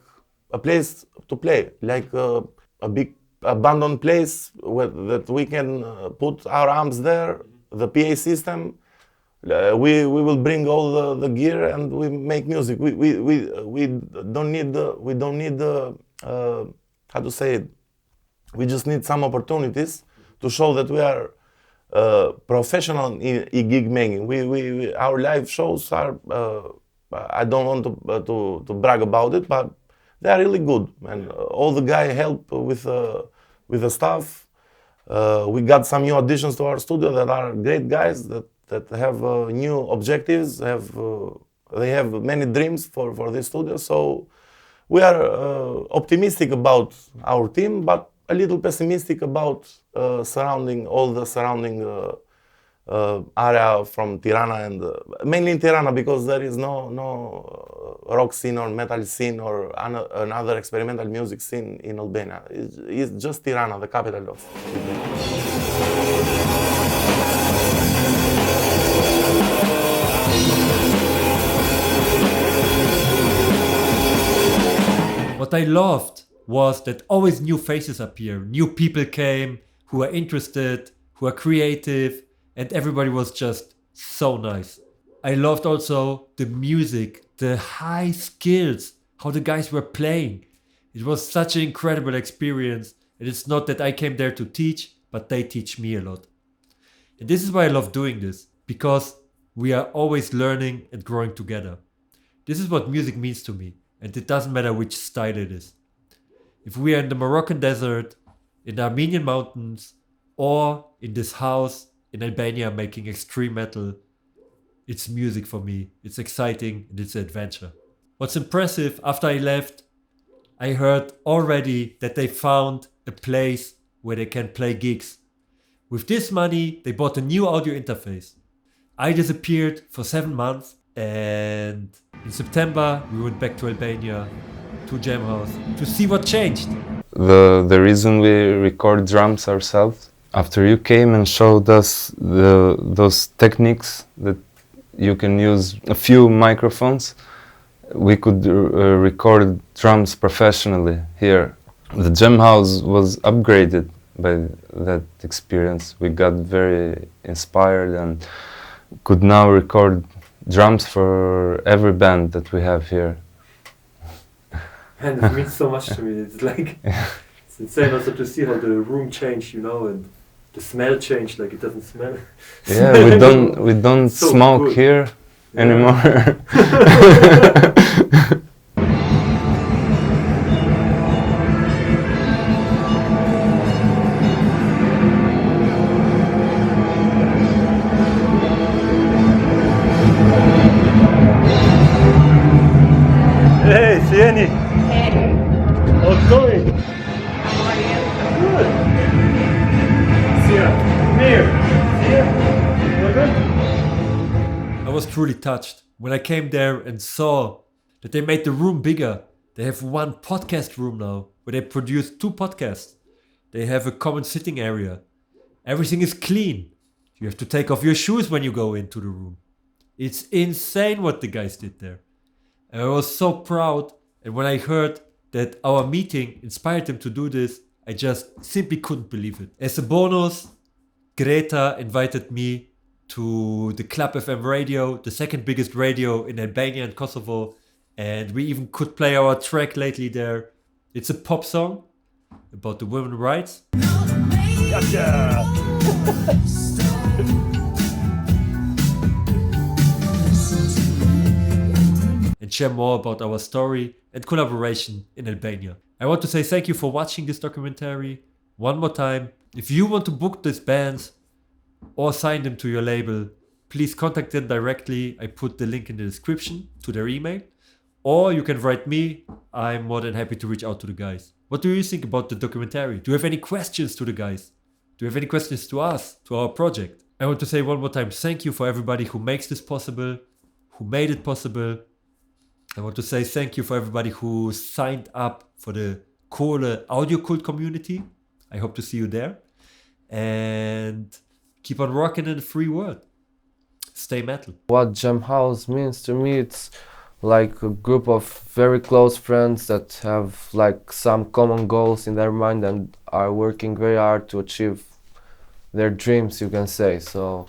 [SPEAKER 1] a place to play, like a big abandoned place that we can put our amps there, the PA system. We will bring all the gear and we make music. We don't need how to say it. We just need some opportunities to show that we are professional in gig making. Our live shows are. I don't want to brag about it, but they are really good, and all the guys help with the stuff. We got some new additions to our studio that are great guys that have new objectives. They have many dreams for this studio. So we are optimistic about our team, but a little pessimistic about all the surrounding area from Tirana, and mainly in Tirana, because there is no rock scene or metal scene or another experimental music scene in Albania. It's just Tirana, the capital of Albania.
[SPEAKER 7] What I loved was that always new faces appear, new people came who are interested, who are creative, and everybody was just so nice. I loved also the music, the high skills, how the guys were playing. It was such an incredible experience. And it's not that I came there to teach, but they teach me a lot. And this is why I love doing this, because we are always learning and growing together. This is what music means to me, and it doesn't matter which style it is. If we are in the Moroccan desert, in the Armenian mountains, or in this house in Albania making extreme metal. It's music for me. It's exciting and it's an adventure. What's impressive, after I left, I heard already that they found a place where they can play gigs. With this money, they bought a new audio interface. I disappeared for 7 months, and in September we went back to Albania, to Jam House, to see what changed.
[SPEAKER 6] The reason we record drums ourselves, after you came and showed us those techniques that you can use a few microphones, we could record drums professionally here. The Jam House was upgraded by that experience. We got very inspired and could now record drums for every band that we have here.
[SPEAKER 7] And it means so much to me. It's like, it's insane also to see how the room changed, you know, and the smell changed, like it doesn't smell.
[SPEAKER 6] Yeah, we don't so smoke good here anymore.
[SPEAKER 7] Hey, Sieni!
[SPEAKER 13] Hey,
[SPEAKER 7] How's it going?
[SPEAKER 13] how are you?
[SPEAKER 7] Good. Sia, here. Sia, you good? I was truly touched when I came there and saw that they made the room bigger. They have one podcast room now where they produce 2 podcasts. They have a common sitting area. Everything is clean. You have to take off your shoes when you go into the room. It's insane what the guys did there. And I was so proud, and when I heard that our meeting inspired them to do this, I just simply couldn't believe it. As a bonus, Greta invited me to the Club FM radio, the second biggest radio in Albania and Kosovo, and we even could play our track lately there. It's a pop song about the women's rights. Gotcha! And share more about our story and collaboration in Albania. I want to say thank you for watching this documentary. One more time, if you want to book these bands or sign them to your label, please contact them directly. I put the link in the description to their email. Or you can write me. I'm more than happy to reach out to the guys. What do you think about the documentary? Do you have any questions to the guys? Do you have any questions to us, to our project? I want to say one more time, thank you for everybody who makes this possible, who made it possible. I want to say thank you for everybody who signed up for the Kohle Audio Cult community. I hope to see you there. And keep on rocking in the free world. Stay metal.
[SPEAKER 2] What Jam House means to me, it's like a group of very close friends that have like some common goals in their mind and are working very hard to achieve their dreams, you can say. So